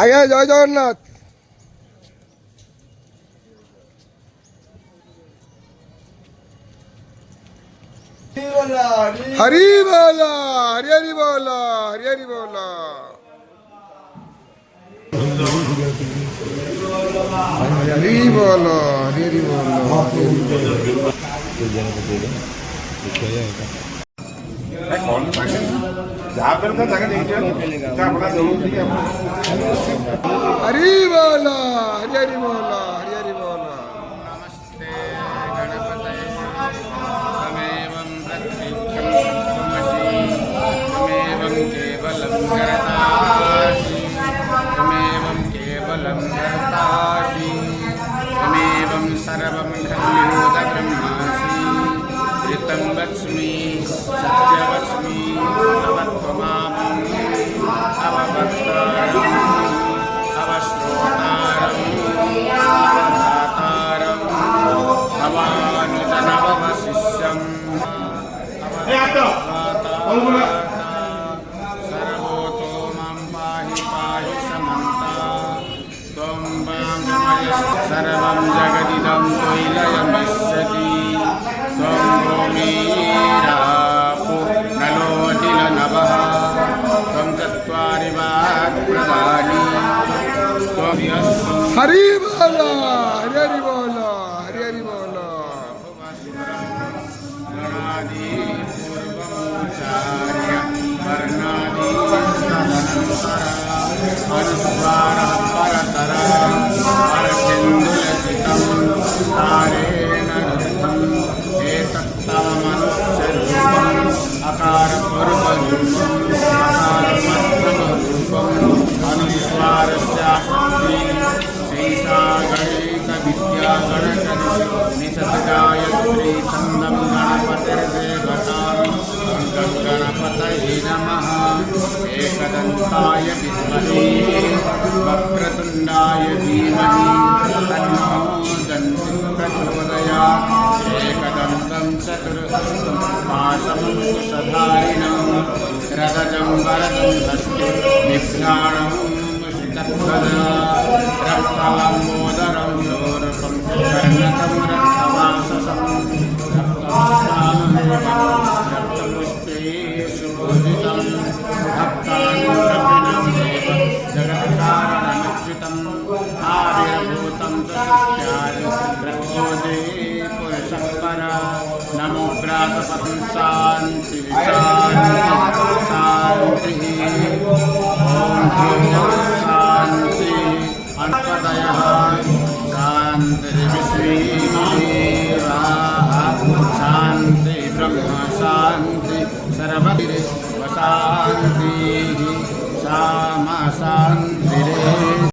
আগে জয় জগন্নাথ। হরি বল, হরি হরি বল, হরি হরি বল। হরি বল, হরি হরি বল। হরি বল, হরি হরি বল, হরি হরি বল। नमस्ते गणपतये तमेवं प्रत्यक्षमसि तमेवं केवलं कर्तासि तमेवं केवलं कर्तासि तमेवं सर्वं खल्युदब्रह्मासि ऋतं वच्मि सत्यवच्मि तवत्वमामम् अववक्तारम् अवश्रोतारम् भवानुजनवशिष्यम् सर्वतो मां पाहि पाहि समन्ता त्वं सर्वं जगदिदं त्वयिलयमिष्यति त्वं भूमिरापो नलोऽनिलनभः त्वं चत्वारि वाक्प्रदानि त्वमस्मि হরি বল, হরি হরি বল, হরি হরি বল। गणादि पूर्वमुच्चार्य वर्णादि तदनन्तरा अनुस्वारः परतरा परसिन्धुलसितं तारेण रुद्धम् एतत्तमनुष्यरूपम् अकारपूर्वरूपम् अकारमध्यमरूपम् अनुस्वारस्याशक्ति शेषा गणैकविद्या गणकनिषद्गायत्री छन्दं गणपतिर्देवतां गं गणपतये नमः एकदन्ताय विद्महे वक्रतुण्डाय धीमहि तन्नो दन्ति प्रचोदयात् एकदन्तं चतुर्हस्तं पाशमुकुशधारिणं रथजं वरदं हस्ते बिभ्राणं मुषितध्वजा रक्तलम्बोदरं शूरपं कर्णकं रक्तवाससं रक्तपुष्पे सुपूजितं भक्तानुग्रहिणं देव जगत्कारणमच्युतम् आविर्भूतं च सत्याय ब्रह्मोदे पुरुषः परा नमो व्रातपतिं शान्ति शान्तिः शान्ति अनुपदयः शान्तिर्विश्वेदेवाः शान्ति ब्रह्म शान्ति सर्वशान्तिः शामा शान्तिरे।